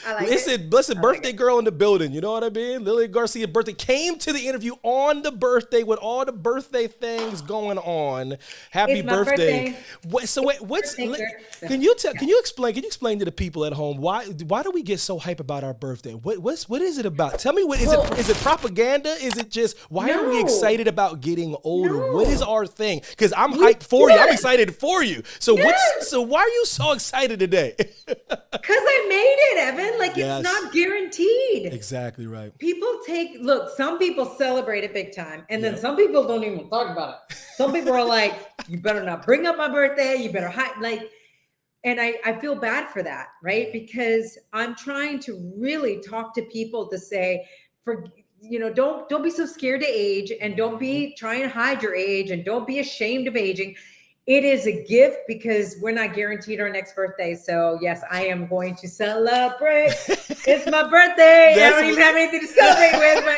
I like Listen, it. listen, I like birthday it. girl in the building. You know what I mean? Lilian Garcia birthday came to the interview on the birthday with all the birthday things going on. Happy It's my birthday. birthday. What's Birthday girl. So, can you tell yeah. can you explain to the people at home why do we get so hype about our birthday? What is it about? Tell me what Well, is it propaganda? Is it just why are we no, excited about getting older? What is no. our thing? Because I'm We hyped for you. I'm yes, excited for you. So yes. why are you so excited today? Because I made it, Evan. Like it's Yes. not guaranteed. Exactly right. People look, some people celebrate it big time, and then Yep. some people don't even talk about it. Some people are like, you better not bring up my birthday. You better hide. Like, and I feel bad for that, right? Because I'm trying to really talk to people to say, for don't be so scared to age, and don't Mhm. be trying to hide your age, and don't be ashamed of aging. It is a gift because we're not guaranteed our next birthday. So yes, I am going to celebrate. It's my birthday. I That's don't even have anything to celebrate with, but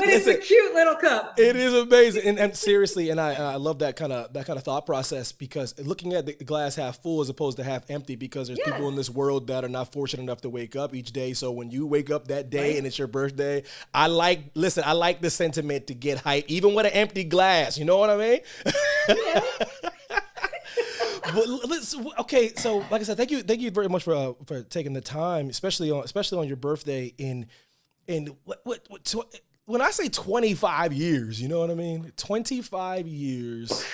it's a listen. cute little cup. It is amazing, and seriously, and I love that kind of thought process because looking at the glass half full as opposed to half empty. Because there's people in Yes, this world that are not fortunate enough to wake up each day. So when you wake up that day and right. it's your birthday, I like the sentiment to get hype, even with an empty glass. You know what I mean? Yeah. Well, okay, so like I said, thank you very much for taking the time, especially on your birthday. In when I say 25 years, you know what I mean? 25 years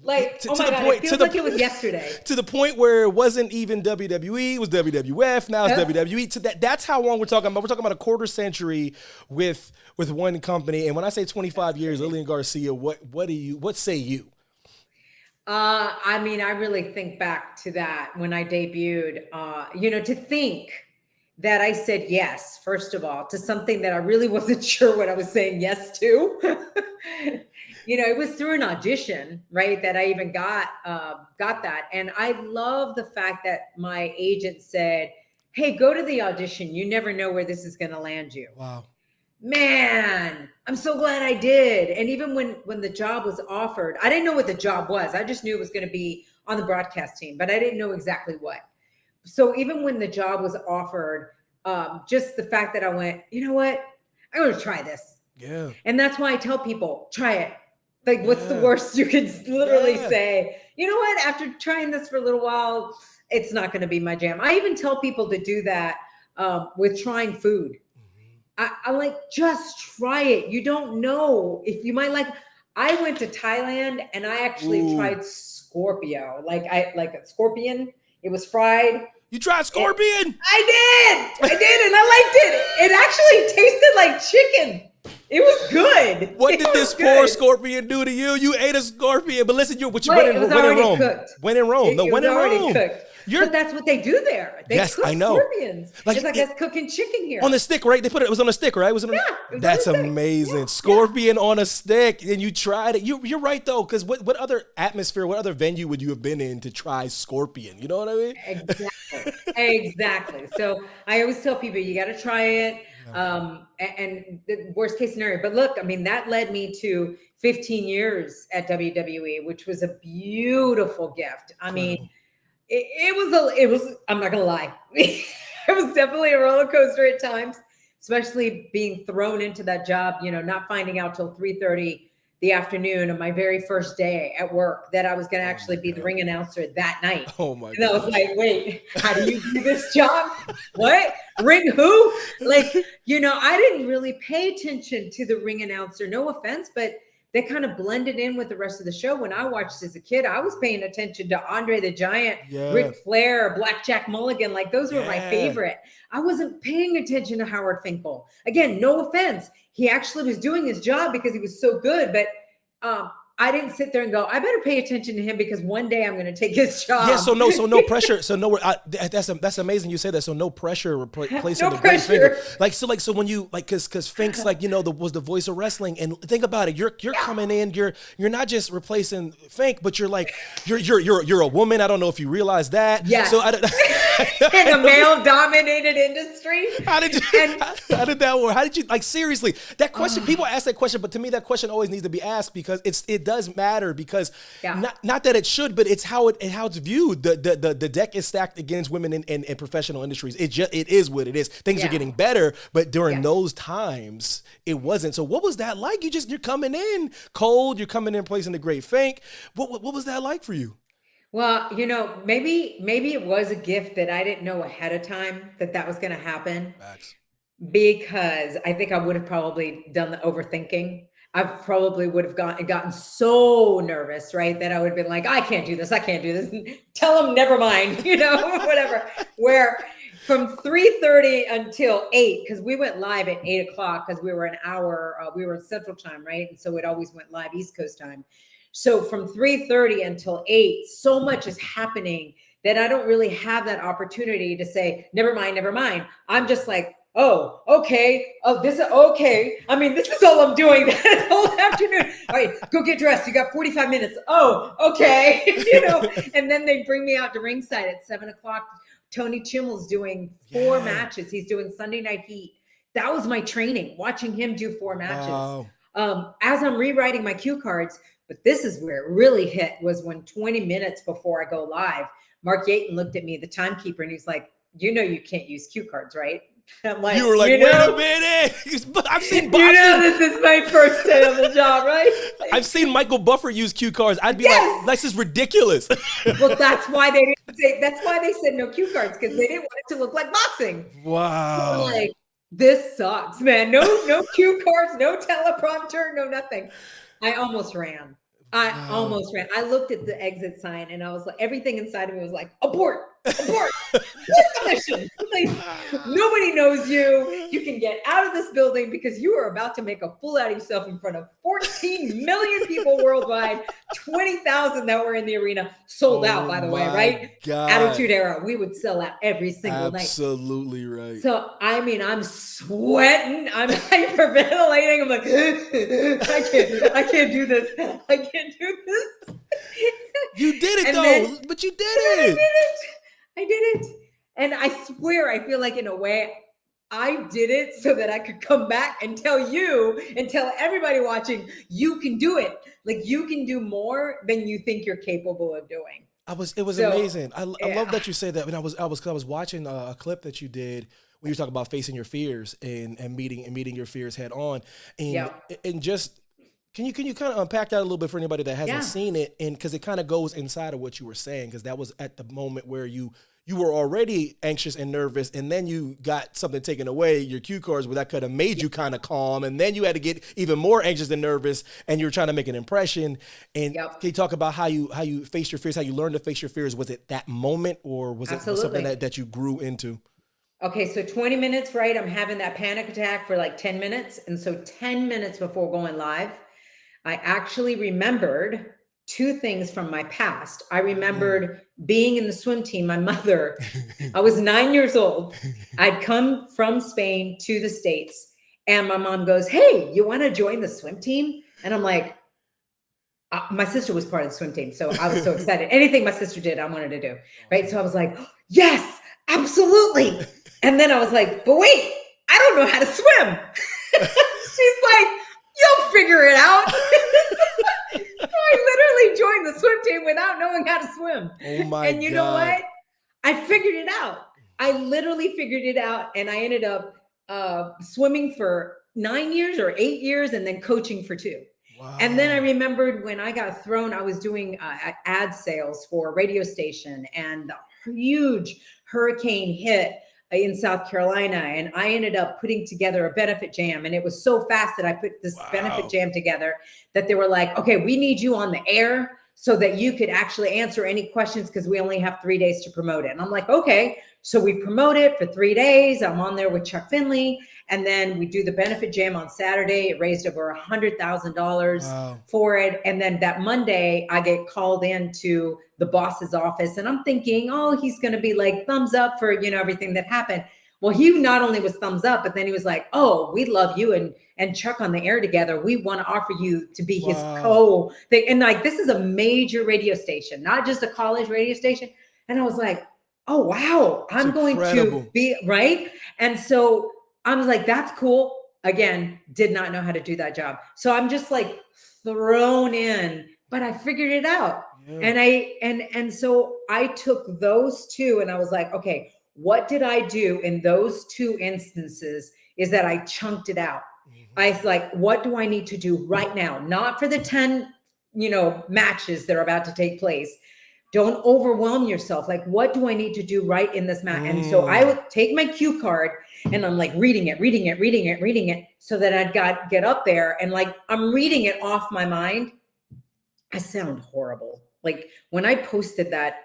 Like, oh to my the God, it point feels like it was yesterday. to the point where it wasn't even WWE, it was WWF, now it's Yep. WWE. To that's how long we're talking about. We're talking about a quarter century with one company. And when I say 25 years, Lilian Garcia, what say you? I mean, I really think back to that when I debuted, to think that I said yes, first of all, to something that I really wasn't sure what I was saying yes to. It was through an audition, right, that I even got that. And I love the fact that my agent said, "Hey, go to the audition. You never know where this is going to land you." Wow. Man, I'm so glad I did. And even when the job was offered, I didn't know what the job was. I just knew it was going to be on the broadcast team, but I didn't know exactly what. So even when the job was offered, just the fact that I went, you know what, I'm going to try this. Yeah. And that's why I tell people, try it. Like, what's the Yeah. worst you could literally Yeah. say? You know what? After trying this for a little while, it's not going to be my jam. I even tell people to do that with trying food. I'm like, just try it. You don't know if you might like. I went to Thailand and I actually Ooh. tried Scorpio, like a scorpion. It was fried. You tried It, scorpion? I did, and I liked it. It actually tasted like chicken. It was good. What It did this was poor good. scorpion do to you? You ate a scorpion, but listen, but you But it was went in already Rome. cooked. Went in Rome. No, It was went in already Rome. cooked. You're But that's what they do there. They yes, cook I know. scorpions. Like It's like it, us cooking chicken here. on the stick, right? It was on a stick, right? It was on a, Yeah, it was on a that's stick. amazing. Yeah, yeah. Scorpion on a stick, and you tried it. You're right though, because what other atmosphere, what other venue would you have been in to try scorpion? You know what I mean? Exactly. Exactly. So I always tell people you got to try it. Yeah. And the worst case scenario. But look, I mean, that led me to 15 years at WWE, which was a beautiful gift. I mean, Incredible. it was, I'm not going to lie. It was definitely a roller coaster at times, especially being thrown into that job, not finding out till 3:30 the afternoon of my very first day at work that I was going to Oh actually my be the god. ring announcer that night. Oh my And I was gosh. like, wait, how do you do this job? What? Ring who? Like, I didn't really pay attention to the ring announcer. No offense, but they kind of blended in with the rest of the show. When I watched as a kid, I was paying attention to Andre the Giant, Yeah. Ric Flair, Blackjack Mulligan. Like, those were my Yeah. favorite. I wasn't paying attention to Howard Finkel. Again, no offense. He actually was doing his job because he was so good, but I didn't sit there and go, I better pay attention to him because one day I'm going to take his Yeah, job. so no pressure. So no, that's amazing. You say that. So no pressure placing No the great finger. pressure. So when you because Fink's like was the voice of wrestling, and think about it. You're Yeah. coming in. You're not just replacing Fink, but you're like you're a woman. I don't know if you realize that. Yes. So I don't. in a male-dominated industry. How did you? And How did that work? How did you like seriously? That question, people ask that question, but to me, that question always needs to be asked because it does matter because Yeah. not that it should, but it's how it's viewed. The deck is stacked against women in professional industries. It is what it is. Things are Yeah. getting better, but during Yes. those times, it wasn't. So what was that like? You're coming in cold. You're coming in placing a great fake. What was that like for you? well, maybe it was a gift that I didn't know ahead of time that that was going to happen. Facts. Because I think I would have probably done the overthinking. I probably would have gotten so nervous, right? That I would have been like, I can't do this. I can't do this. And tell them, never mind, whatever. Where from 3:30 until 8, because we went live at 8 o'clock because we were an hour, we were in Central Time, right? And so it always went live East Coast time. So from 3:30 until 8, so much is happening that I don't really have that opportunity to say, never mind, never mind. I'm just like, oh, okay. Oh, this is okay. I mean, this is all I'm doing that whole afternoon. All right, go get dressed. You got 45 minutes. Oh, okay. And then they bring me out to ringside at 7 o'clock. Tony Chimmel's doing 4 matches. He's doing Sunday Night Heat. That was my training, watching him do 4 matches. Wow. As I'm rewriting my cue cards, but this is where it really hit was when 20 minutes before I go live, Mark Yaton looked at me, the timekeeper, and he's like, you can't use cue cards, right? I'm like, You were like, wait a minute. I've seen this is my first day on the job, right? I've seen Michael Buffer use cue cards. I'd be Yes. like, this is ridiculous. Well, that's why they said no cue cards, because they didn't want it to look like boxing. Wow. So like, this sucks, man. No cue cards, no teleprompter, no nothing. I almost ran. Almost ran. I looked at the exit sign and I was like, everything inside of me was like, abort. Mission. Like, nobody knows you. You can get out of this building because you are about to make a fool out of yourself in front of 14 million people worldwide, 20,000 that were in the arena, sold out, by the way, right? God. Attitude Era, we would sell out every single night. Absolutely right. So, I mean, I'm sweating. I'm hyperventilating. I'm like, I can't do this. I can't do this. You did it, And though. then- But you did it. I did it. And I swear, I feel like in a way, I did it so that I could come back and tell you and tell everybody watching, you can do it. Like, you can do more than you think you're capable of doing. It was amazing. I love that you said that. When I was watching a clip that you did when you were talking about facing your fears and meeting your fears head on, and just can you kind of unpack that a little bit for anybody that hasn't seen it, and because it kind of goes inside of what you were saying, because that was at the moment where you were already anxious and nervous, and then you got something taken away, your cue cards, where that could have made you kind of calm, and then you had to get even more anxious and nervous, and you were trying to make an impression. And can you talk about how you faced your fears, how you learned to face your fears? Was it that moment, or was it something that you grew into? Okay, so 20 minutes, right? I'm having that panic attack for like 10 minutes. And so 10 minutes before going live, I actually remembered 2 things from my past. I remembered being in the swim team. My mother, I was 9 years old. I'd come from Spain to the States, and my mom goes, "Hey, you want to join the swim team?" And I'm like, my sister was part of the swim team. So I was so excited. Anything my sister did, I wanted to do. Right. So I was like, yes, absolutely. And then I was like, but wait, I don't know how to swim. She's like, you'll figure it out. So I literally joined the swim team without knowing how to swim. Oh my God. And you know what? I figured it out. I literally figured it out. And I ended up swimming for 9 years or 8 years and then coaching for 2. Wow. And then I remembered when I got thrown, I was doing ad sales for a radio station, and the huge hurricane hit in South Carolina. And I ended up putting together a benefit jam. And it was so fast that I put this benefit jam together that they were like, okay, we need you on the air so that you could actually answer any questions, because we only have 3 days to promote it. And I'm like, okay. So we promote it for 3 days. I'm on there with Chuck Finley. And then we do the benefit jam on Saturday. It raised over $100,000 for it. And then that Monday, I get called into the boss's office. And I'm thinking, oh, he's going to be like thumbs up for, everything that happened. Well, he not only was thumbs up, but then he was like, oh, we love you and Chuck on the air together. We want to offer you to be his co-thing. And like, this is a major radio station, not just a college radio station. And I was like, oh, wow, It's I'm going to incredible. be right. And so I was like, that's cool. Again, did not know how to do that job. So I'm just like thrown in, but I figured it out. Yeah. And so I took those two and I was like, okay, what did I do in those two instances is that I chunked it out. I was like, what do I need to do right now? Not for the 10, matches that are about to take place. Don't overwhelm yourself. Like, what do I need to do right in this match? And so I would take my cue card and I'm like reading it so that I'd get up there and like I'm reading it off my mind. I sound horrible. Like when I posted that,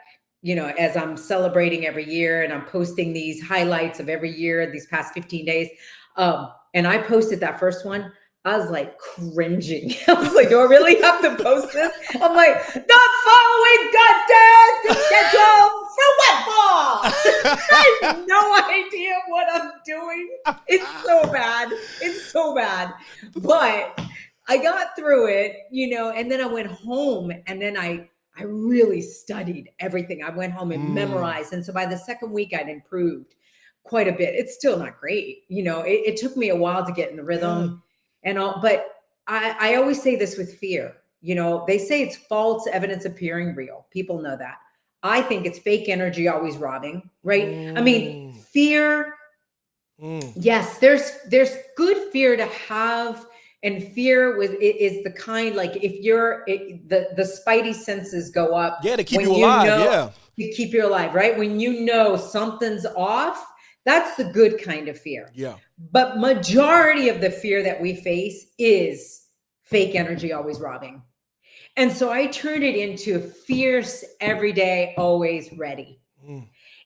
as I'm celebrating every year and I'm posting these highlights of every year, these past 15 days. And I posted that first one. I was like cringing. I was like, do I really have to post this? I'm like, not following goddamn schedule for football. I have no idea what I'm doing. It's so bad. It's so bad. But I got through it, and then I went home and then I really studied everything. I went home and memorized. And so by the second week, I'd improved quite a bit. It's still not great. It took me a while to get in the rhythm and all, but I always say this with fear. They say it's false evidence appearing real. People know that. I think it's fake energy always robbing, right? I mean, fear. Yes, there's good fear to have. And fear is the kind, like if the spidey senses go up. Yeah, to keep you alive. To keep you alive, right? When you know something's off, that's the good kind of fear. Yeah. But majority of the fear that we face is fake energy always robbing. And so I turn it into fierce, everyday, always ready.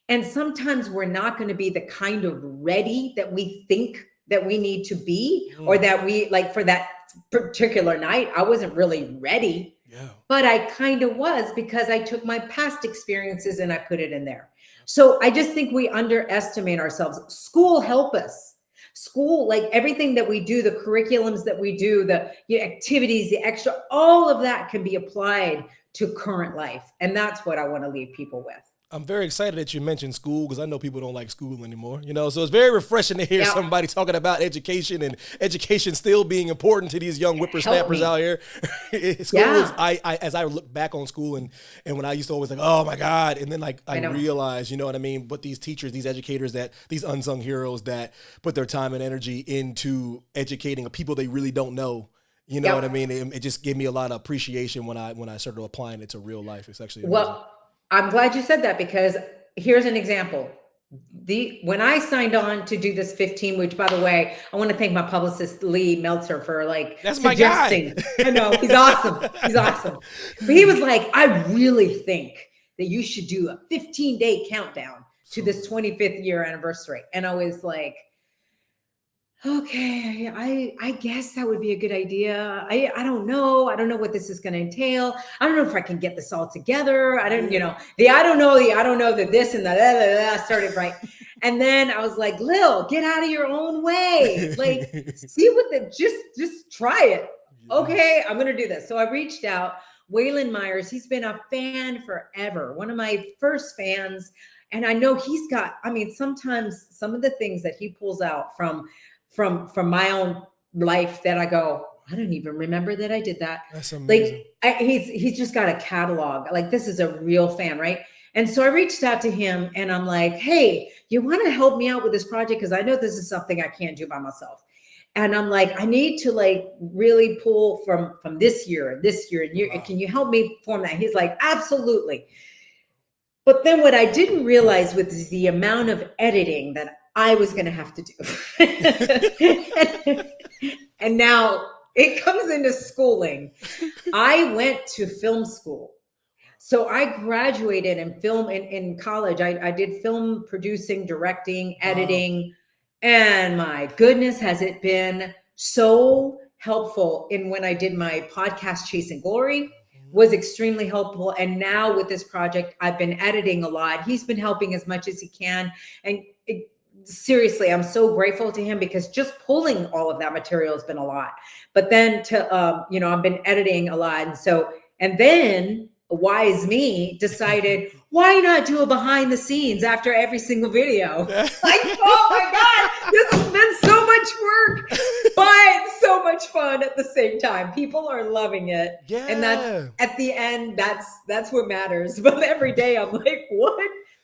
And sometimes we're not going to be the kind of ready that we think that we need to be, or that we like for that particular night. I wasn't really ready, but I kind of was because I took my past experiences and I put it in there. So I just think we underestimate ourselves. School help us. School, like everything that we do, the curriculums that we do, the activities, the extra, all of that can be applied to current life. And that's what I want to leave people with. I'm very excited that you mentioned school because I know people don't like school anymore, so it's very refreshing to hear somebody talking about education and education still being important to these young whippersnappers out here. School is, as I look back on school and when I used to always like, oh my God. And then like, I realized, but these teachers, these educators these unsung heroes that put their time and energy into educating people they really don't know. You know what I mean? It just gave me a lot of appreciation when I started applying it to real life. It's actually amazing. Well, I'm glad you said that because here's an example. When I signed on to do this 15, which by the way, I want to thank my publicist, Lee Meltzer, for that's suggesting. My guy. I know, he's awesome. He's awesome. But he was like, I really think that you should do a 15-day countdown to this 25th year anniversary. And I was like, okay, I guess that would be a good idea. I don't know. I don't know what this is going to entail. I don't know if I can get this all together. I don't know that this and that started right. And then I was like, Lil, get out of your own way. Like, see just try it. Okay, I'm going to do this. So I reached out. Waylon Myers, he's been a fan forever. One of my first fans. And I know he's got, sometimes some of the things that he pulls out from my own life that I go, I don't even remember that I did that. That's amazing. Like he's just got a catalog. Like this is a real fan, right? And so I reached out to him and I'm like, hey, you want to help me out with this project? Because I know this is something I can't do by myself. And I'm like, I need to like really pull from this year. Wow. Can you help me form that? He's like, absolutely. But then what I didn't realize was the amount of editing that I was going to have to do. And now it comes into schooling. I went to film school. So I graduated in film in college. I did film producing, directing, editing. And my goodness, has it been so helpful in when I did my podcast, Chasing Glory, was extremely helpful. And now with this project, I've been editing a lot. He's been helping as much as he can. And seriously, I'm so grateful to him because just pulling all of that material has been a lot. But then I've been editing a lot. And then wise me decided, why not do a behind the scenes after every single video? Like, oh my God, this has been so much work, but so much fun at the same time. People are loving it. Yeah. And that's at the end, that's what matters. But every day I'm like, what?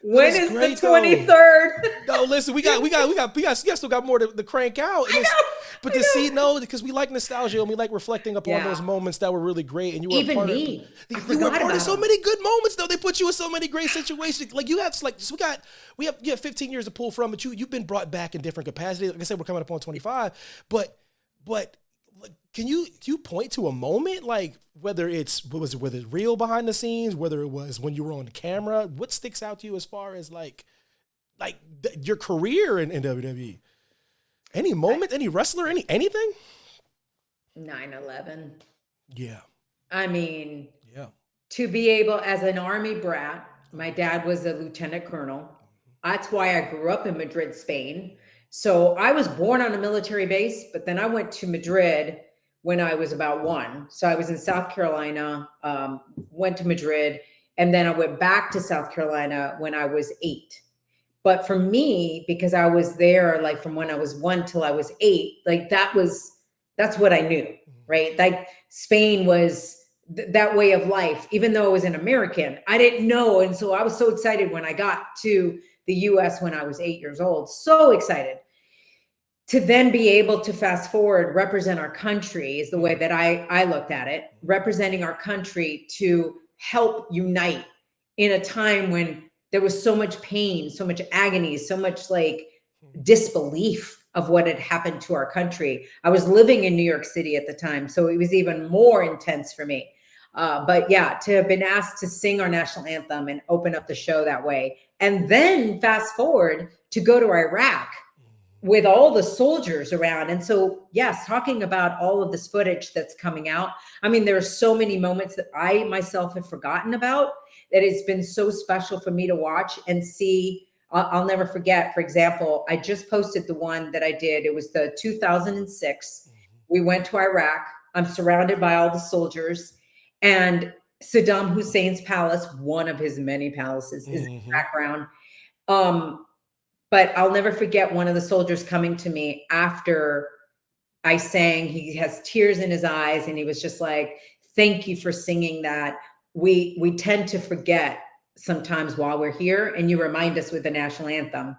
But When it's is great, the 23rd? No, listen, we still got more to crank out. And but to see, no, because we like nostalgia and we like reflecting upon those moments that were really great. And you were Even part me. You were part of so many good moments, though. They put you in so many great situations. Like you have, you have 15 years to pull from, but you've been brought back in different capacities. Like I said, we're coming up on 25, but can you point to a moment, like whether it's real behind the scenes, whether it was when you were on the camera, what sticks out to you as far as like your career in WWE? Any moment, any wrestler, anything? 9/11. Yeah. I mean, Yeah. to be able, as an Army brat, my dad was a lieutenant colonel. That's why I grew up in Madrid, Spain. So I was born on a military base, but then I went to Madrid when I was about 1. So I was in South Carolina, went to Madrid, and then I went back to South Carolina when I was 8. But for me, because I was there like from when I was 1 till I was 8, like that's what I knew, right? Like Spain was that way of life, even though I was an American, I didn't know. And so I was so excited when I got to the US when I was 8 years old, so excited to then be able to fast forward, represent our country is the way that I looked at it, representing our country to help unite in a time when there was so much pain, so much agony, so much like disbelief of what had happened to our country. I was living in New York City at the time, so it was even more intense for me. But yeah, to have been asked to sing our national anthem and open up the show that way, and then fast forward to go to Iraq with all the soldiers around. And so, yes, talking about all of this footage that's coming out. I mean, there are so many moments that I myself have forgotten about that it's been so special for me to watch and see. I'll never forget, for example, I just posted the one that I did. It was the 2006. We went to Iraq. I'm surrounded by all the soldiers, and Saddam Hussein's palace, one of his many palaces, is in the background. But I'll never forget one of the soldiers coming to me after I sang. He has tears in his eyes, and he was just like, "Thank you for singing that. We tend to forget sometimes while we're here, and you remind us with the national anthem."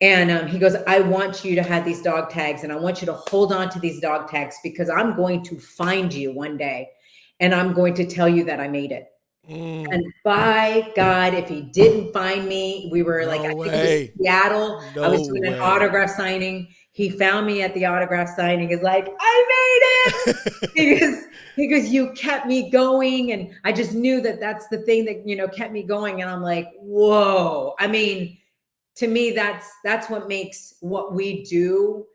And he goes, "I want you to have these dog tags, and I want you to hold on to these dog tags because I'm going to find you one day, and I'm going to tell you that I made it." And by God, if he didn't find me, we were I think it was Seattle. I was doing an autograph signing. He found me at the autograph signing. He's like, "I made it." He goes, "You kept me going." And I just knew that that's the thing that, kept me going. And I'm like, whoa. I mean, to me, that's what makes what we do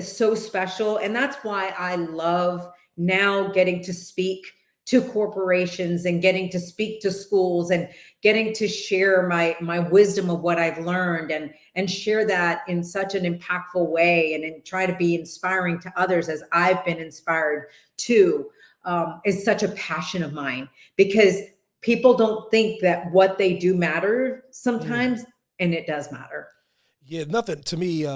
so special. And that's why I love now getting to speak to corporations and getting to speak to schools and getting to share my wisdom of what I've learned and share that in such an impactful way and try to be inspiring to others as I've been inspired to, is such a passion of mine, because people don't think that what they do matter sometimes, and it does matter. Yeah, nothing to me.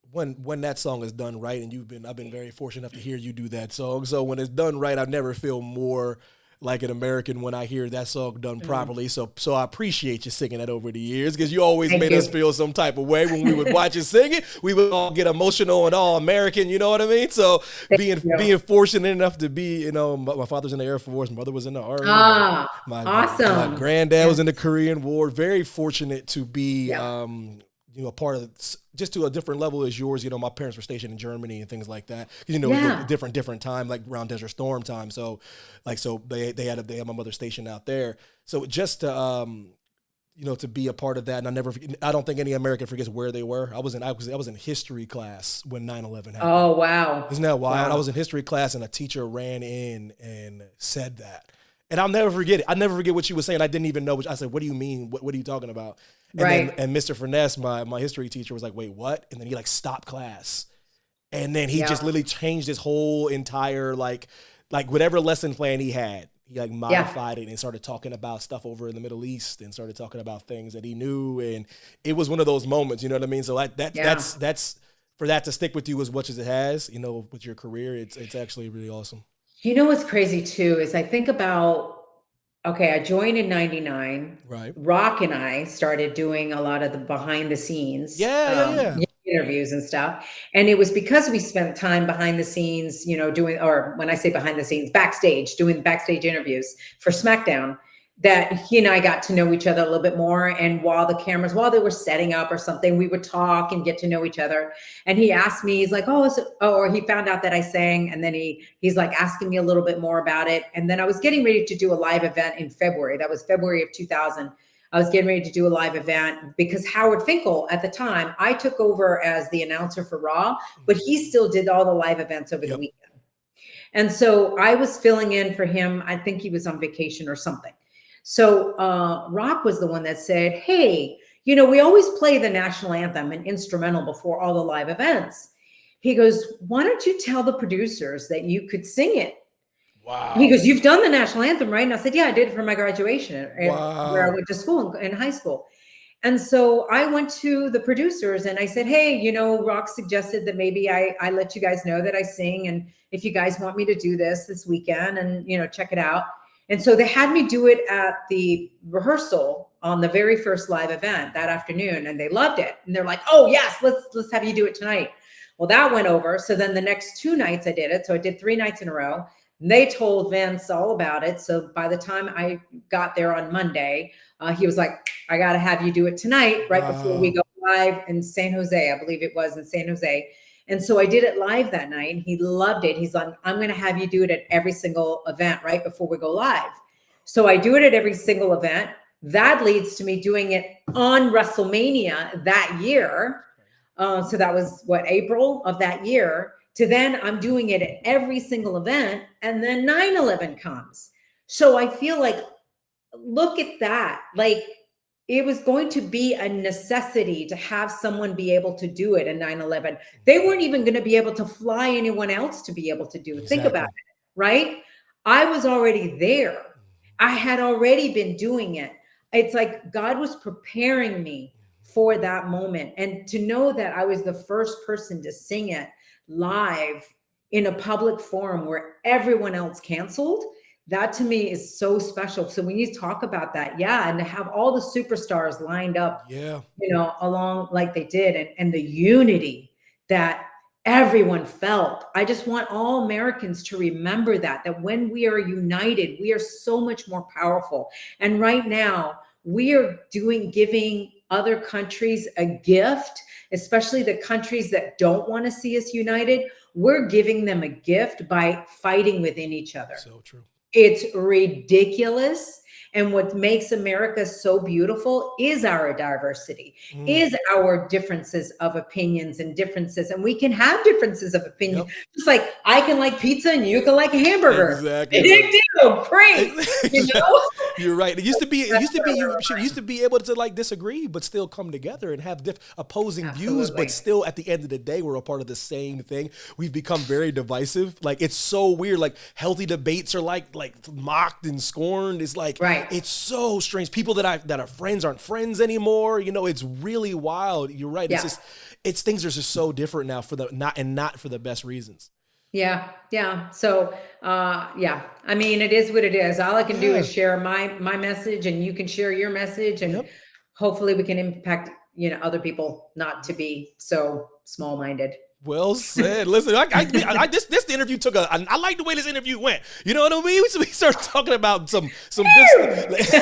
When that song is done right, and I've been very fortunate enough to hear you do that song. So when it's done right, I never feel more like an American when I hear that song done properly. So I appreciate you singing that over the years, because you always made us feel some type of way when we would watch you sing it. We would all get emotional and all American, you know what I mean? So being fortunate enough to be, my father's in the Air Force, my mother was in the Army. Awesome. My granddad was in the Korean War. Very fortunate to be a part of just to a different level as yours. My parents were stationed in Germany and things like that. Different time, like around Desert Storm time. So they had my mother stationed out there. So just to to be a part of that, and I don't think any American forgets where they were. I was in history class when 9/11 happened. Oh wow! Isn't that wild? Wow. I was in history class, and a teacher ran in and said that. And I'll never forget it. I never forget what she was saying. I didn't even know. I said, "What do you mean? What are you talking about?" And then Mr. Finesse, my history teacher, was like, "Wait, what?" And then he stopped class. And then he just literally changed his whole entire like whatever lesson plan he had. he like modified it and started talking about stuff over in the Middle East and started talking about things that he knew. And it was one of those moments, you know what I mean? So that's for that to stick with you as much as it has, you know, with your career, it's actually really awesome. You know what's crazy too is I think about, okay, I joined in 99. Right. Rock and I started doing a lot of the behind the scenes Yeah. interviews and stuff. And it was because we spent time behind the scenes, you know, doing, or when I say behind the scenes, backstage, doing backstage interviews for SmackDown, that he and I got to know each other a little bit more. And while they were setting up or something, we would talk and get to know each other. And he asked me, he's like, or he found out that I sang. And then he's like asking me a little bit more about it. And then I was getting ready to do a live event in February. That was February of 2000. I was getting ready to do a live event because Howard Finkel at the time, I took over as the announcer for Raw, but he still did all the live events over the weekend. And so I was filling in for him. I think he was on vacation or something. So Rock was the one that said, hey, you know, we always play the national anthem and instrumental before all the live events. He goes, why don't you tell the producers that you could sing it? Wow. He goes, you've done the national anthem, right? And I said, yeah, I did it for my graduation Wow. where I went to school in high school. And so I went to the producers and I said, hey, you know, Rock suggested that maybe I let you guys know that I sing. And if you guys want me to do this weekend and, you know, check it out. And so they had me do it at the rehearsal on the very first live event that afternoon. And they loved it. And they're like, oh yes, let's have you do it tonight. Well, that went over. So then the next 2 nights I did it. So I did 3 nights in a row. And they told Vince all about it. So by the time I got there on Monday, he was like, I got to have you do it tonight, right before we go live in San Jose. I believe it was in San Jose. And so I did it live that night and he loved it. He's like, I'm going to have you do it at every single event right before we go live. So I do it at every single event. That leads to me doing it on WrestleMania that year. So that was April of that year. To then I'm doing it at every single event. And then 9/11 comes. So I feel like, look at that. Like, it was going to be a necessity to have someone be able to do it in 9/11. They weren't even going to be able to fly anyone else to be able to do it. Exactly. Think about it, right? I was already there. I had already been doing it. It's like God was preparing me for that moment. And to know that I was the first person to sing it live in a public forum where everyone else canceled, that to me is so special. So when you talk about that, and to have all the superstars lined up, you know, along like they did, and the unity that everyone felt. I just want all Americans to remember that when we are united, we are so much more powerful. And right now we are giving other countries a gift, especially the countries that don't want to see us united. We're giving them a gift by fighting within each other. So true. It's ridiculous. And what makes America so beautiful is our diversity, is our differences of opinions and differences. And we can have differences of opinion. Just like I can like pizza and you can like a hamburger. Exactly. Big deal. Great. You know? You're right. You used to be able to like disagree, but still come together and have opposing views, but still at the end of the day, we're a part of the same thing. We've become very divisive. Like, it's so weird. Like, healthy debates are like mocked and scorned. It's like, it's so strange. People that are friends aren't friends anymore. You know, it's really wild. You're right. It's things are just so different now not for the best reasons. Yeah. So, I mean, it is what it is. All I can do is share my message, and you can share your message, and hopefully we can impact, you know, other people not to be so small-minded. Well said. Listen, this interview I like the way this interview went. You know what I mean? We started talking about some good stuff.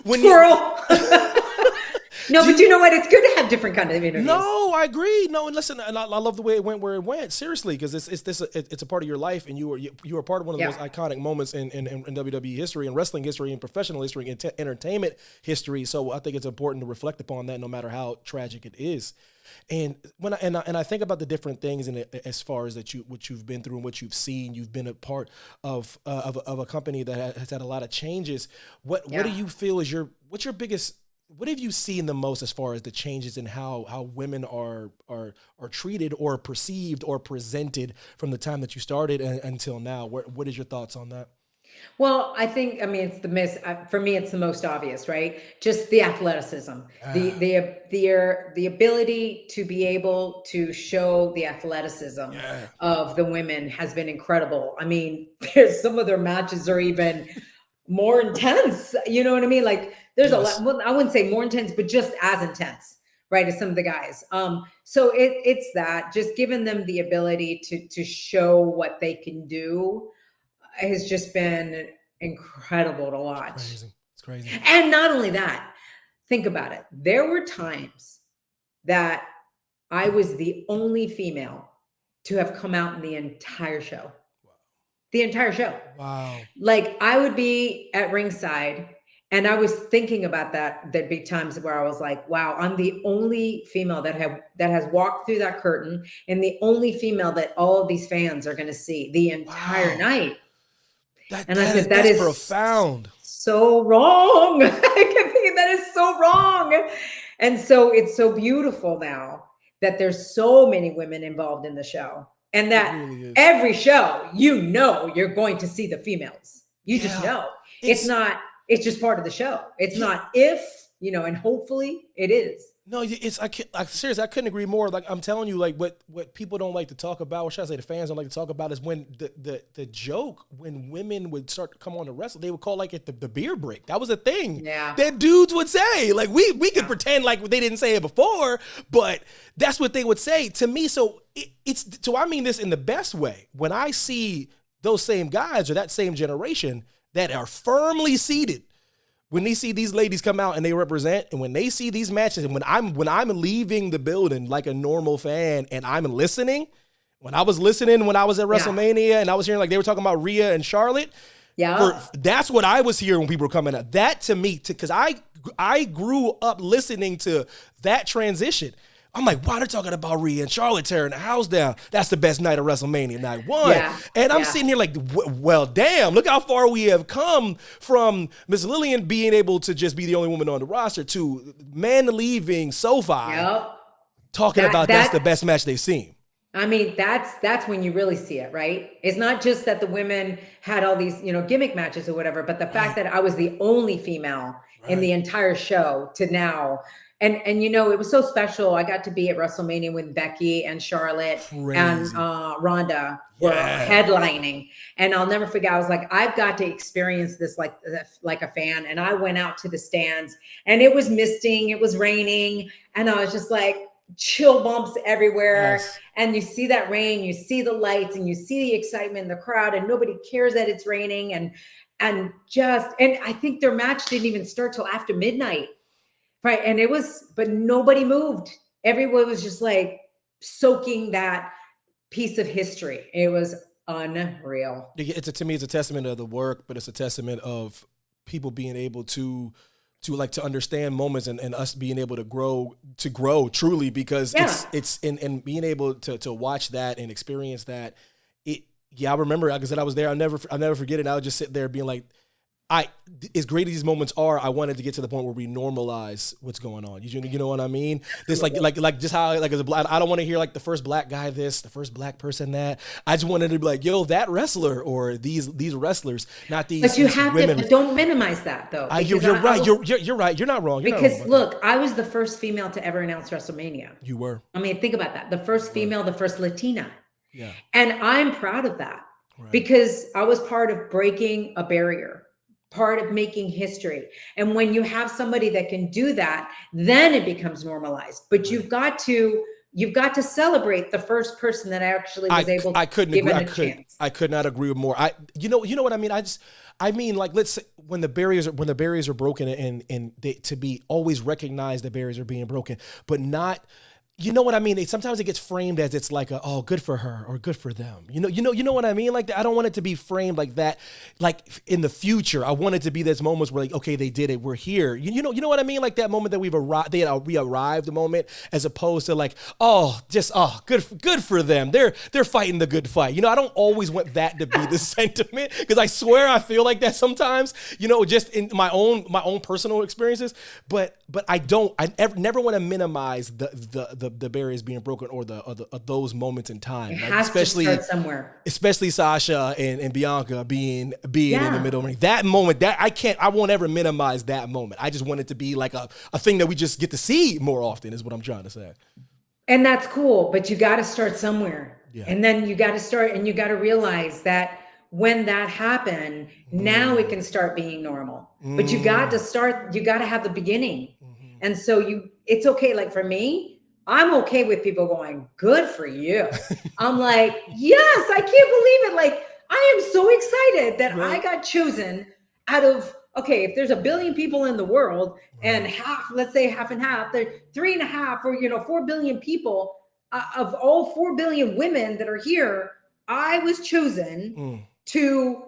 Squirrel. No, but you know what? It's good to have different kind of interviews. No, I agree. No, and listen, and I love the way it went where it went. Seriously, because it's a part of your life, and you were part of one of the most iconic moments in WWE history, and wrestling history, and professional history, and entertainment history. So I think it's important to reflect upon that, no matter how tragic it is. And when I think about the different things, and as far as what you've been through and what you've seen, you've been a part of a company that has had a lot of changes. What do you feel is what's your biggest what have you seen the most as far as the changes in how women are treated or perceived or presented from the time that you started until now? What is your thoughts on that? Well, I mean, it's for me, it's the most obvious, right? Just the athleticism, Ah, the ability to be able to show the athleticism yeah. of the women has been incredible. I mean, there's some of their matches are even more intense. You know what I mean? Like there's a lot, Yes. well, I wouldn't say more intense, but just as intense, right? As some of the guys. So it's that just giving them the ability to show what they can do has just been incredible to It's watch. crazy. It's crazy. And not only that, think about it. There were times that I was the only female to have come out in the entire show. The entire show. Wow. Like I would be at ringside and I was thinking about that. There'd be times where I was like, wow, I'm the only female that has walked through that curtain and the only female that all of these fans are going to see the entire Wow. night. That And I that is said, that that's is profound. so wrong. I kept thinking that is so wrong. And so it's so beautiful now that there's so many women involved in the show. And It that really is. every show, you're going to see the females. You just Yeah. know. It's It's just part of the show. It's yeah. not if, and hopefully it is. No, it's seriously, I couldn't agree more. Like I'm telling you, like what people don't like to talk about, or should I say the fans don't like to talk about, is when the joke when women would start to come on to wrestle, they would call like it the beer break. That was a thing Yeah. that dudes would say. Like we could pretend like they didn't say it before, but that's what they would say to me. So I mean this in the best way. When I see those same guys or that same generation that are firmly seated, when they see these ladies come out and they represent, and when they see these matches, and when I'm leaving the building like a normal fan and I'm listening, when I was listening when I was at WrestleMania and I was hearing like they were talking about Rhea and Charlotte, that's what I was hearing when people were coming out. That to me, because I grew up listening to that transition. I'm like, wow, they're talking about Rhea and Charlotte tearing the house down. That's the best night of WrestleMania, night one. Yeah. And I'm sitting here like, well, damn, look how far we have come from Miss Lilian being able to just be the only woman on the roster to men leaving SoFi talking about that's the best match they've seen. I mean, that's when you really see it, right? It's not just that the women had all these, gimmick matches or whatever, but the fact that I was the only female in the entire show to now. And it was so special. I got to be at WrestleMania when Becky and Charlotte and Ronda were headlining. And I'll never forget, I was like, I've got to experience this like a fan. And I went out to the stands and it was misting, it was raining. And I was just like, chill bumps everywhere. Yes. And you see that rain, you see the lights, and you see the excitement in the crowd, and nobody cares that it's raining. And I think their match didn't even start till after midnight. Right. And but nobody moved. Everyone was just like soaking that piece of history. It was unreal. To me, it's a testament of the work, but it's a testament of people being able to understand moments and us being able to grow truly, because it's in being able to watch that and experience that. I remember, like I said, I was there. I'll never forget it. I would just sit there being like, as great as these moments are, I wanted to get to the point where we normalize what's going on. You know what I mean? This like just how as a black, I don't want to hear like the first black guy this, the first black person that. I just wanted to be like, yo, that wrestler or these wrestlers, not these. But you these have women. But don't minimize that though. You're right. You're right. You're not wrong. Because look, I was the first female to ever announce WrestleMania. You were. I mean, think about that. The first female, the first Latina. Yeah. And I'm proud of that because I was part of breaking a barrier. Part of making history. And when you have somebody that can do that, then it becomes normalized. But you've got to celebrate the first person that actually was able to give it a chance. I could not agree with more. You know what I mean? I mean, like, let's say when the barriers are broken and they, to be always recognized, the barriers are being broken, but not, you know what I mean? Sometimes it gets framed as it's like oh, good for her or good for them. You know what I mean? Like I don't want it to be framed like that. Like in the future, I want it to be those moments where like, okay, they did it, we're here. You know what I mean? Like that moment that we've arrived, we arrived the moment, as opposed to like, oh, just good for them. They're fighting the good fight. I don't always want that to be the sentiment, because I swear I feel like that sometimes. Just in my own personal experiences, but I never want to minimize the barriers being broken or those moments in time. It has to start somewhere. Especially Sasha and Bianca being Yeah. in the middle. That moment, I won't ever minimize that moment. I just want it to be like a thing that we just get to see more often, is what I'm trying to say. And that's cool, but you got to start somewhere. Yeah. And then you got to start, and you got to realize that when that happened, now it can start being normal. But you got to start, you got to have the beginning. And so it's okay. Like for me, I'm okay with people going, good for you. I'm like, yes, I can't believe it. Like, I am so excited that I got chosen out of, okay, if there's 1 billion people in the world and half, let's say half and half, they're 3.5 or, 4 billion people, of all 4 billion women that are here, I was chosen to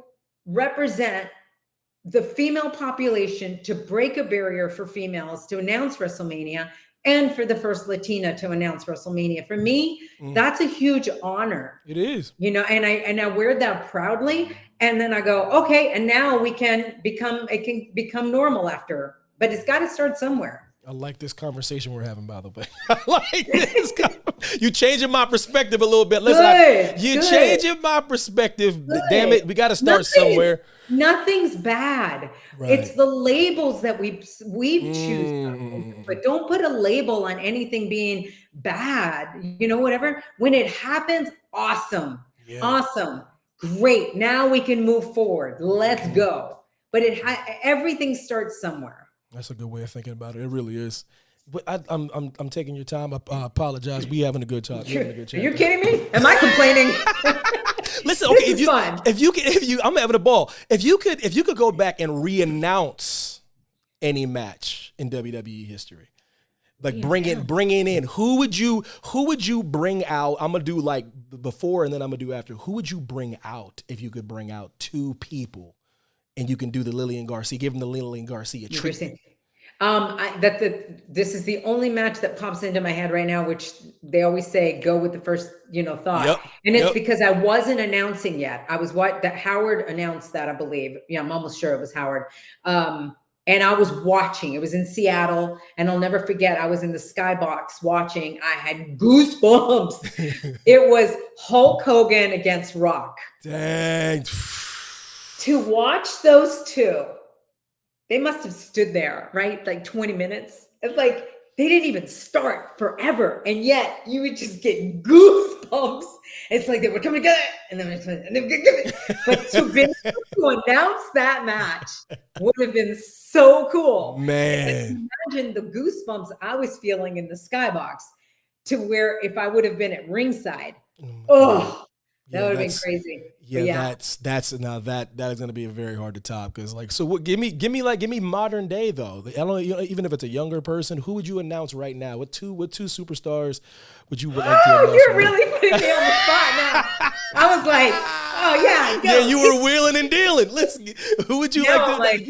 represent the female population, to break a barrier for females, to announce WrestleMania, and for the first Latina to announce WrestleMania. For me, that's a huge honor. It is. And I wear that proudly. And then I go, okay, and now it can become normal after, but it's got to start somewhere. I like this conversation we're having, by the way. I like this. You changing my perspective a little bit. Listen, you changing my perspective. Good. Damn it, we got to start somewhere. Nothing's bad. Right. It's the labels that we choose, but don't put a label on anything being bad. Whatever. When it happens, awesome, awesome, great. Now we can move forward. Let's go. But everything starts somewhere. That's a good way of thinking about it. It really is. But I'm taking your time. I apologize. We having a good talk. Are you kidding me? Am I complaining? Listen, okay. I'm having a ball. If you could go back and re-announce any match in WWE history, like bringing in, who would you bring out? I'm gonna do like before and then I'm gonna do after. Who would you bring out if you could bring out 2 people? And you can do the Lilian Garcia, give them the Lilian Garcia treatment. This is the only match that pops into my head right now, which they always say, go with the first, thought. Yep. And it's because I wasn't announcing yet. I was that Howard announced that, I believe. Yeah, I'm almost sure it was Howard. And I was watching. It was in Seattle, and I'll never forget. I was in the skybox watching. I had goosebumps. It was Hulk Hogan against Rock. Dang. To watch those 2, they must have stood there, right? Like 20 minutes. It's like they didn't even start forever. And yet you would just get goosebumps. It's like they were coming together and then but to be able to announce that match would have been so cool. Man. Imagine the goosebumps I was feeling in the skybox to where if I would have been at ringside. That would have been crazy. Yeah, that's now that is going to be very hard to top, because like, so what? Give me modern day though. I don't know, even if it's a younger person, who would you announce right now? What two superstars would you like to announce? You're really putting me on the spot now. I was like, oh yeah, go. Yeah, you were wheeling and dealing. Listen, who would you like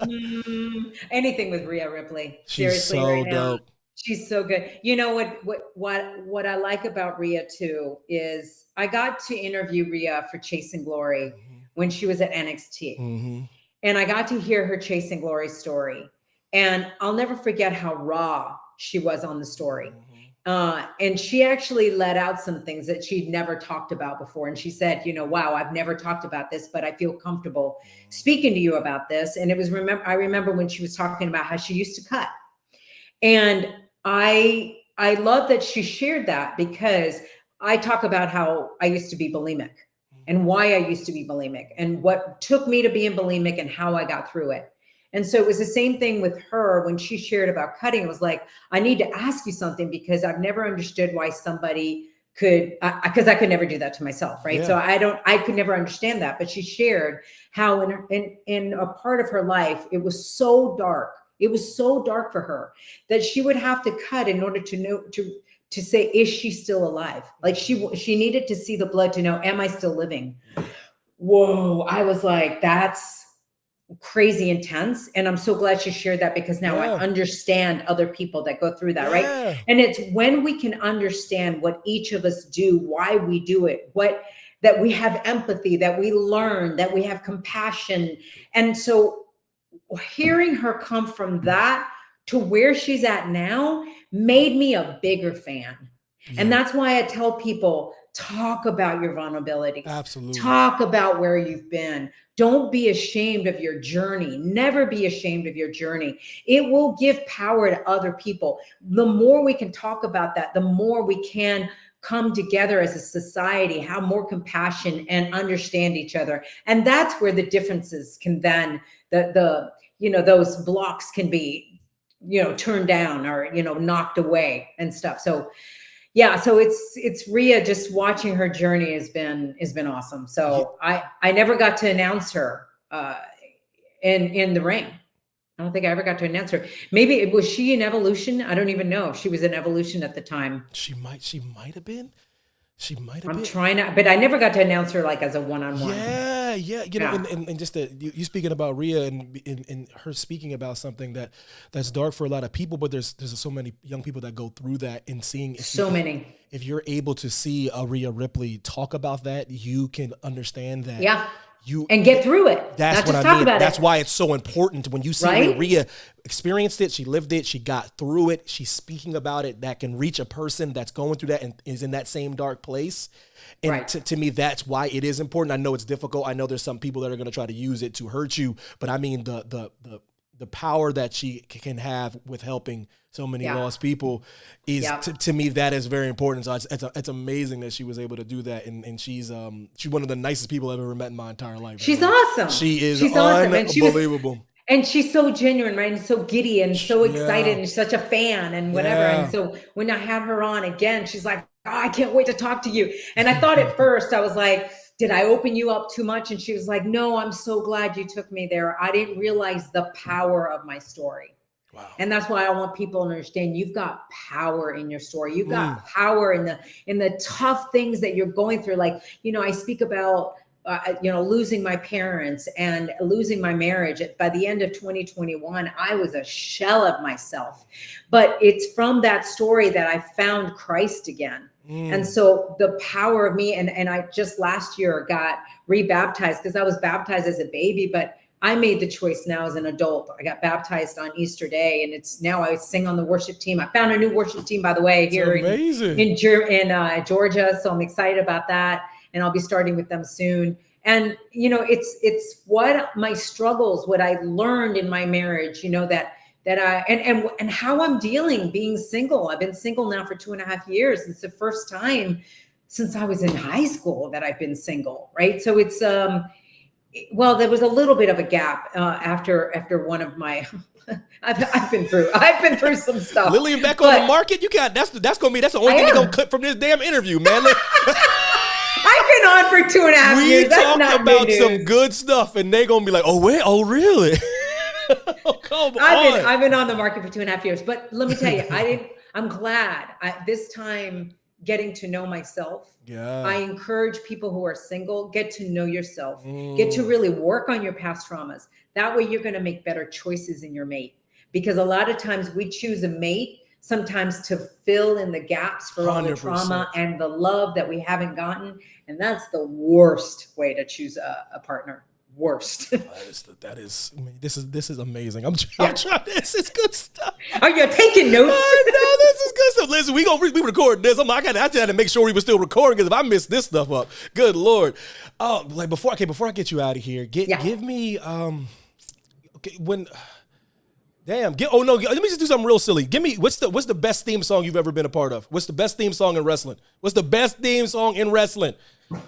to anything with Rhea Ripley? She's seriously, so right now. dope. She's so good. You know what I like about Rhea too is I got to interview Rhea for Chasing Glory when she was at NXT. And I got to hear her Chasing Glory story. And I'll never forget how raw she was on the story. And she actually let out some things that she'd never talked about before. And she said, wow, I've never talked about this, but I feel comfortable speaking to you about this. And it was, I remember when she was talking about how she used to cut. And I love that she shared that, because I talk about how I used to be bulimic and why I used to be bulimic and what took me to being bulimic and how I got through it. And so it was the same thing with her when she shared about cutting. It was like, I need to ask you something, because I've never understood why somebody could, because I could never do that to myself. Right. Yeah. So I could never understand that. But she shared how in a part of her life, it was so dark. It was so dark for her that she would have to cut in order to know to say, is she still alive? Like she needed to see the blood to know, am I still living? Whoa. I was like, that's crazy intense. And I'm so glad she shared that, because now I understand other people that go through that, right? And it's when we can understand what each of us do, why we do it, that we have empathy, that we learn, that we have compassion. And so hearing her come from that to where she's at now made me a bigger fan. And that's why I tell people, talk about your vulnerabilities. Absolutely. Talk about where you've been. Don't be ashamed of your journey. Never be ashamed of your journey. It will give power to other people. The more we can talk about that, the more we can come together as a society, have more compassion and understand each other. And that's where the differences can then, those blocks can be, turned down or, knocked away and stuff. So yeah, so it's Rhea, just watching her journey has been awesome. So I never got to announce her in the ring. I don't think I ever got to announce her. Maybe was she in Evolution? I don't even know if she was in Evolution at the time. She might have been. She might have been. I'm trying to, but I never got to announce her like as a one-on-one. Yeah. And just you speaking about Rhea and her speaking about something that's dark for a lot of people, but there's so many young people that go through that, and seeing many. If you're able to see a Rhea Ripley talk about that, you can understand that. Yeah. And get through it. That's what I mean. That's why it's so important when you see where Rhea experienced it, she lived it, she got through it, she's speaking about it, that can reach a person that's going through that and is in that same dark place. And to me, that's why it is important. I know it's difficult. I know there's some people that are going to try to use it to hurt you, but I mean the power that she can have with helping so many lost people is to me, that is very important. So it's amazing that she was able to do that. And she's one of the nicest people I've ever met in my entire life. She's awesome. She's unbelievable. And she's so genuine, right? And so giddy and so excited and such a fan and whatever. And so when I had her on again, she's like, oh, I can't wait to talk to you. And I thought at first, I was like, did I open you up too much? And she was like, no, I'm so glad you took me there. I didn't realize the power of my story. Wow. And that's why I want people to understand you've got power in your story. You've got power in the tough things that you're going through. Like, I speak about, losing my parents and losing my marriage. By the end of 2021, I was a shell of myself. But it's from that story that I found Christ again. And so the power of me, and I just last year got rebaptized, because I was baptized as a baby, but I made the choice now as an adult. I got baptized on Easter Day, and it's now I sing on the worship team. I found a new worship team, by the way, here in Georgia. So I'm excited about that. And I'll be starting with them soon. And, it's what my struggles, what I learned in my marriage, that I, and how I'm dealing being single. I've been single now for 2.5 years. It's the first time since I was in high school that I've been single. Right. So it's, well, there was a little bit of a gap after one of my, I've been through some stuff. Lilian back on the market. You got, that's the only thing you're going to clip from this damn interview, man. I've been on for 2.5 years. We talked about some good stuff, and they gonna be like, oh, really? Oh, come on. I've been on the market for 2.5 years, but let me tell you, I'm glad this time getting to know myself. Yeah. I encourage people who are single, get to know yourself, get to really work on your past traumas. That way you're going to make better choices in your mate, because a lot of times we choose a mate sometimes to fill in the gaps for all the trauma and the love that we haven't gotten. And that's the worst way to choose a partner. Worst. That is. I mean, this is amazing. I'm trying. This is good stuff. Are you taking notes? No, this is good stuff. Listen, we record this. I had to make sure we were still recording, because if I missed this stuff up, good Lord. Oh, like before I get you out of here, give me when. Damn. Let me just do something real silly. Give me what's the best theme song you've ever been a part of? What's the best theme song in wrestling? What's the best theme song in wrestling?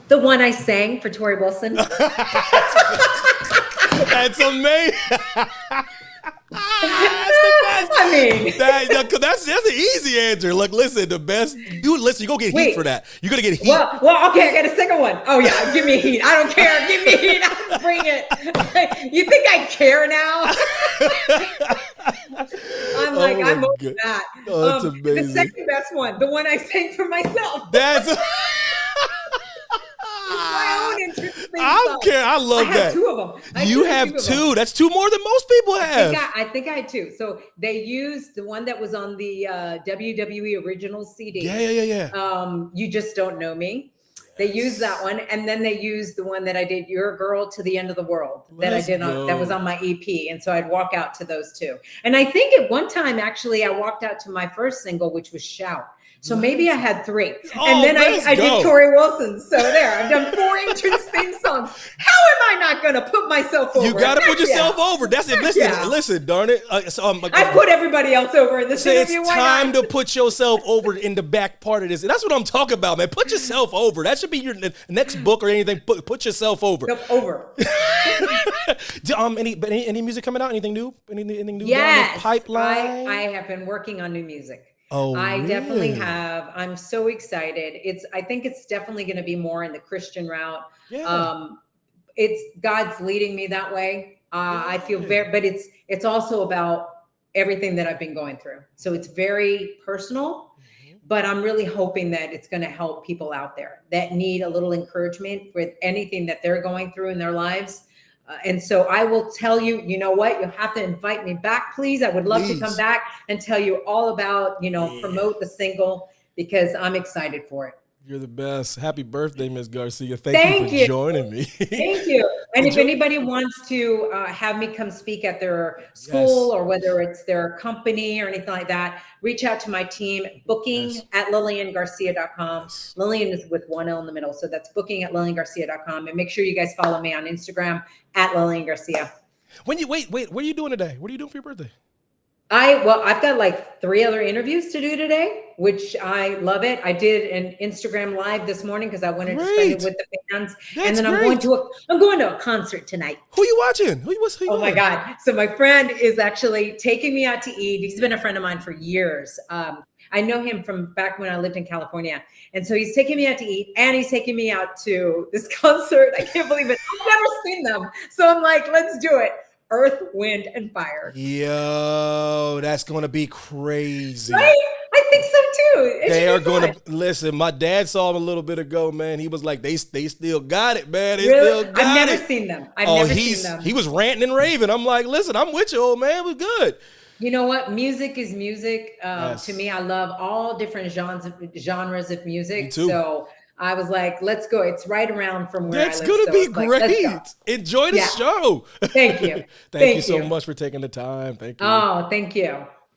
The one I sang for Tori Wilson. That's amazing. That's the best. I mean, that's an easy answer. Look, listen, the best. You're gonna get heat for that. You're gonna get heat. Well, okay, I got a second one. Oh yeah, give me heat. I don't care. Give me heat. I'll bring it. You think I care now? I'm like, Oh I'm my over God. that. Oh, that's The amazing. second best one, the one I sang for myself. That's It's my own entrance theme I song. don't care. I I love have that. two of them. You have two. That's two more than most people have. I think I had two. So they used the one that was on the WWE original CD. Yeah. You Just Don't Know Me. They used that one, and then they used the one that I did, Your Girl to the End of the World, that I did on, that was on my EP. And so I'd walk out to those two. And I think at one time, actually, I walked out to my first single, which was Shout. So maybe I had three. And then I did Tori Wilson. So there, I've done 4 entrance theme songs. How am I not going to put myself over? You got to put yourself over. That's it. Listen, darn it. I put everybody else over in this interview. It's time to put yourself over in the back part of this. And that's what I'm talking about, man. Put yourself over. That should be your next book or anything. Put yourself over. Nope, over. Any music coming out? Anything new? Anything new? Yes. Pipeline? I have been working on new music. Oh, I really? definitely have. I'm so excited. I think it's definitely going to be more in the Christian route. Yeah. It's God's leading me that way. I feel but it's also about everything that I've been going through. So it's very personal, but I'm really hoping that it's going to help people out there that need a little encouragement with anything that they're going through in their lives. And so I will tell you, you know what, you'll have to invite me back, please. I would love to come back and tell you all about, promote the single, because I'm excited for it. You're the best. Happy birthday, Ms. Garcia. Thank you for joining me. Thank you. And if anybody wants to have me come speak at their school or whether it's their company or anything like that, reach out to my team, booking at liliangarcia.com. Yes. Lilian is with one L in the middle. So that's booking at liliangarcia.com. And make sure you guys follow me on Instagram at Lilian Garcia. Wait, what are you doing today? What are you doing for your birthday? I've got like 3 other interviews to do today, which I love it. I did an Instagram live this morning because I wanted to spend it with the fans. And then I'm going to a concert tonight. Who are you watching? Who Oh my God. So my friend is actually taking me out to eat. He's been a friend of mine for years. I know him from back when I lived in California. And so he's taking me out to eat and he's taking me out to this concert. I can't believe it. I've never seen them. So I'm like, let's do it. Earth, Wind, and Fire. Yo, that's going to be crazy. Right? I think so too. They are going to listen. My dad saw them a little bit ago, man. He was like, they still got it, man. They still got it. I've never seen them. I've never seen them. He was ranting and raving. I'm like, listen, I'm with you, old man. We're good. You know what? Music is music. To me, I love all different genres of music. Me too. So I was like, let's go. It's right around from where I live. It's going to be great. Like, enjoy the show. Thank you. Thank you so much for taking the time. Thank you. Oh, thank you.